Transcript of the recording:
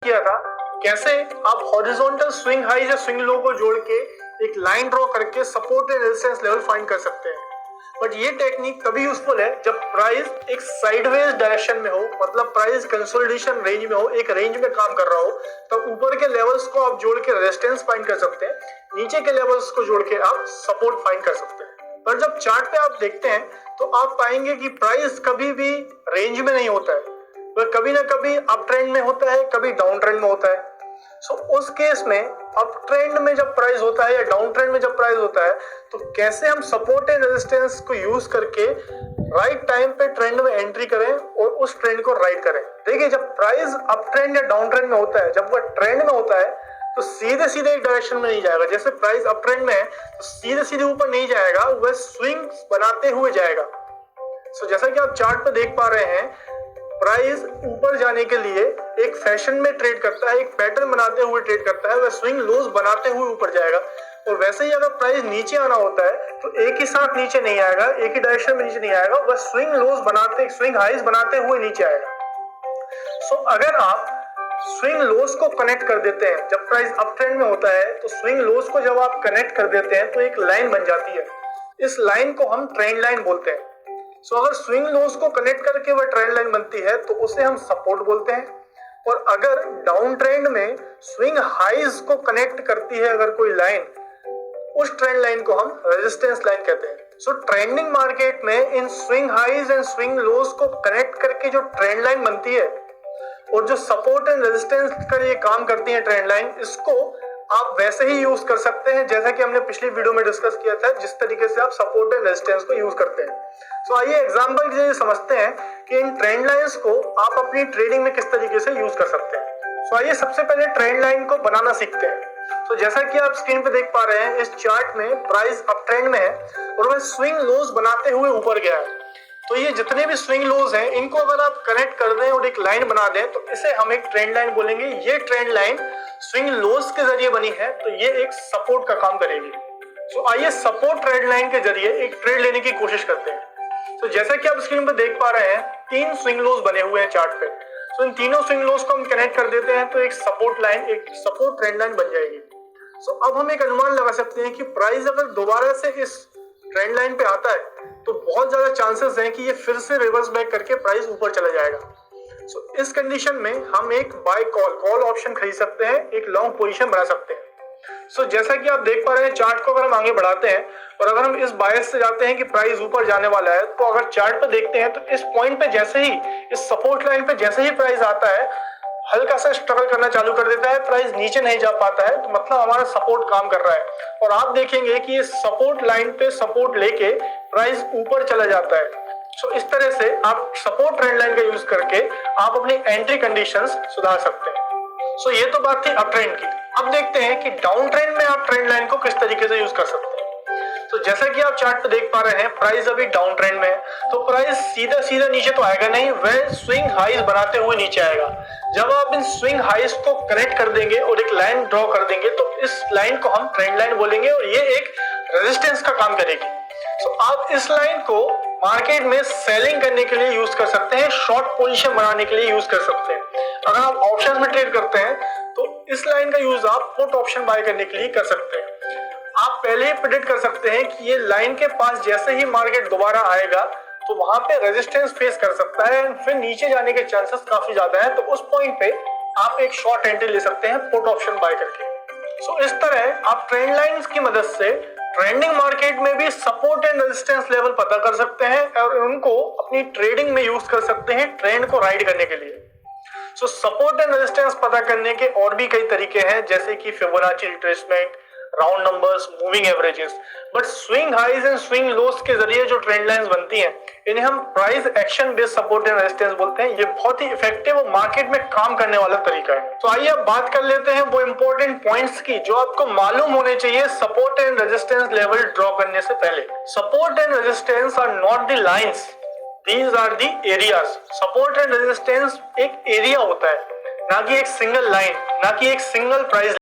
किया था कैसे आप हॉरिजॉन्टल स्विंग हाई या स्विंग लो को जोड़ के एक लाइन ड्रॉ करके support and resistance level find कर सकते हैं। बट ये टेक्निक तभी यूजफुल है जब प्राइस एक साइडवेज डायरेक्शन में हो, मतलब प्राइस कंसोलिडेशन रेंज में हो, एक रेंज में काम कर रहा हो, तब ऊपर के लेवल्स को आप जोड़ के रेजिस्टेंस फाइंड कर सकते हैं, नीचे के लेवल्स को जोड़ के आप सपोर्ट फाइंड कर सकते हैं। पर जब चार्ट पे आप देखते हैं तो आप पाएंगे कि प्राइस कभी भी रेंज में नहीं होता है, वह कभी ना कभी अप ट्रेंड में होता है, कभी डाउन ट्रेंड में होता है। सो उस केस में अप ट्रेंड में जब प्राइस होता है या डाउन ट्रेंड में जब प्राइस होता है तो कैसे हम सपोर्ट एंड रेजिस्टेंस को यूज करके राइट टाइम पे ट्रेंड में एंट्री करें और उस ट्रेंड को राइड करें। देखिए, जब प्राइस अप ट्रेंड या डाउन ट्रेंड में होता है, जब वह ट्रेंड में होता है तो सीधे सीधे एक डायरेक्शन में नहीं जाएगा। जैसे प्राइस अप ट्रेंड में है तो सीधे सीधे ऊपर नहीं जाएगा, वह स्विंग बनाते हुए जाएगा। सो जैसा कि आप चार्ट पे देख पा रहे हैं, प्राइस ऊपर जाने के लिए एक फैशन में ट्रेड करता है, एक पैटर्न बनाते हुए ट्रेड करता है, वह स्विंग लोज बनाते हुए ऊपर जाएगा। और वैसे ही अगर प्राइस नीचे आना होता है तो एक ही साथ नीचे नहीं आएगा, एक ही डायरेक्शन में नीचे नहीं आएगा, वह स्विंग लोज बनाते, स्विंग हाइज बनाते हुए नीचे आएगा। सो अगर आप स्विंग लोज को कनेक्ट कर देते हैं, जब प्राइस अप ट्रेंड में होता है तो स्विंग लोज को जब आप कनेक्ट कर देते हैं तो एक लाइन बन जाती है। इस लाइन को हम ट्रेंड लाइन बोलते हैं। सो अगर स्विंग लोज को कनेक्ट करके वह ट्रेंड लाइन बनती है तो उसे हम सपोर्ट बोलते हैं। और अगर डाउन ट्रेंड में स्विंग हाइज को कनेक्ट करती है अगर कोई लाइन, उस ट्रेंड लाइन को हम रेजिस्टेंस लाइन कहते हैं। सो ट्रेंडिंग मार्केट में इन swing highs and swing lows को कनेक्ट करके जो ट्रेंड लाइन बनती है और जो सपोर्ट एंड रेजिस्टेंस का ये काम करती है ट्रेंड लाइन, इसको आप वैसे ही यूज कर सकते हैं जैसा कि हमने पिछली वीडियो में डिस्कस किया था, जिस तरीके से आप सपोर्ट एंड रेजिस्टेंस को यूज करते हैं। सो आइए एग्जांपल के लिए समझते हैं कि इन ट्रेंड लाइंस को आप अपनी ट्रेडिंग में किस तरीके से यूज कर सकते हैं। सो आइए सबसे पहले ट्रेंड लाइन को बनाना सीखते हैं। तो जैसा कि आप स्क्रीन पे देख पा रहे हैं, इस चार्ट में प्राइस अप ट्रेंड में है और वह स्विंग लोज बनाते हुए ऊपर गया है। तो ये जितने भी स्विंग लोज हैं, इनको अगर आप कनेक्ट कर दें और एक लाइन बना दें तो इसे हम एक ट्रेंड लाइन बोलेंगे। ये ट्रेंड लाइन स्विंग लोज के जरिए बनी है तो ये एक सपोर्ट का काम करेगी। सो आइए सपोर्ट ट्रेंड लाइन के जरिए एक ट्रेड लेने की कोशिश करते हैं। तो जैसा कि आप स्क्रीन पर देख पा रहे हैं, 3 स्विंग लोज बने हुए हैं चार्ट पे। तो इन तीनों स्विंग लोज को हम कनेक्ट कर देते हैं तो एक सपोर्ट लाइन, एक सपोर्ट ट्रेंड लाइन बन जाएगी। सो अब हम एक अनुमान लगा सकते हैं कि प्राइस अगर दोबारा से इस ट्रेंड लाइन पे आता है तो बहुत ज्यादा चांसेस हैं कि ये फिर से रिवर्स बैक करके प्राइस ऊपर चला जाएगा। सो इस कंडीशन में हम एक बाय कॉल ऑप्शन खरीद सकते हैं, एक लॉन्ग पोजीशन बना सकते हैं। सो जैसा कि आप देख पा रहे हैं, चार्ट को अगर हम आगे बढ़ाते हैं और अगर हम इस बायस से जाते हैं कि प्राइस ऊपर जाने वाला है, तो अगर चार्ट पे देखते हैं तो इस पॉइंट पे जैसे ही, इस सपोर्ट लाइन पे जैसे ही प्राइस आता है, हल्का सा स्ट्रगल करना चालू कर देता है, प्राइस नीचे नहीं जा पाता है, तो मतलब हमारा सपोर्ट काम कर रहा है। और आप देखेंगे कि ये सपोर्ट लाइन पे सपोर्ट लेके प्राइस ऊपर चला जाता है। सो इस तरह से आप सपोर्ट ट्रेंड लाइन का यूज करके आप अपनी एंट्री कंडीशंस सुधार सकते हैं। सो ये तो बात थी अप ट्रेंड की। अब देखते हैं कि डाउन ट्रेंड में आप ट्रेंड लाइन को किस तरीके से यूज कर सकते हैं। तो जैसा कि आप चार्ट पे देख पा रहे हैं, प्राइस अभी डाउन ट्रेंड में है, तो प्राइस सीधा सीधा नीचे तो आएगा नहीं, वह स्विंग हाइज बनाते हुए नीचे आएगा। जब आप इन स्विंग हाइज को कनेक्ट कर देंगे और एक लाइन ड्रॉ कर देंगे तो इस लाइन को हम ट्रेंड लाइन बोलेंगे और ये एक रेजिस्टेंस का काम करेगी। तो आप इस लाइन को मार्केट में सेलिंग करने के लिए यूज कर सकते हैं, शॉर्ट पोजीशन बनाने के लिए यूज कर सकते हैं। अगर आप ऑप्शंस में ट्रेड करते हैं तो इस लाइन का यूज आप पुट ऑप्शन बाय करने के लिए कर सकते हैं। आप पहले ही प्रेडिक्ट कर सकते हैं कि ये लाइन के पास जैसे ही मार्केट दोबारा आएगा तो वहां पे रेजिस्टेंस फेस कर सकता है, फिर नीचे जाने के चांसेस काफी ज्यादा है, तो उस पॉइंट पे आप एक शॉर्ट एंट्री ले सकते हैं पुट ऑप्शन बाय करके। सो इस तरह आप ट्रेंड लाइंस की मदद से ट्रेंडिंग मार्केट में भी सपोर्ट एंड रेजिस्टेंस लेवल पता कर सकते हैं और उनको अपनी ट्रेडिंग में यूज कर सकते हैं ट्रेंड को राइड करने के लिए। सो सपोर्ट एंड रेजिस्टेंस पता करने के और भी कई तरीके हैं, जैसे कि Fibonacci retracement, round numbers, moving averages. But swing highs and swing lows के जरिए जो ट्रेंड लाइंस बनती हैं, इन्हें हम price action based support and resistance बोलते हैं। ये बहुत ही इफेक्टिव और मार्केट में काम करने वाला तरीका है। तो आइए अब बात कर लेते हैं वो इंपॉर्टेंट पॉइंट्स की जो आपको मालूम होने चाहिए support and resistance level draw करने से पहले। Support and resistance are not the lines, these are the areas. Support and resistance एक एरिया होता है, ना कि एक सिंगल लाइन, ना कि एक सिंगल प्राइस।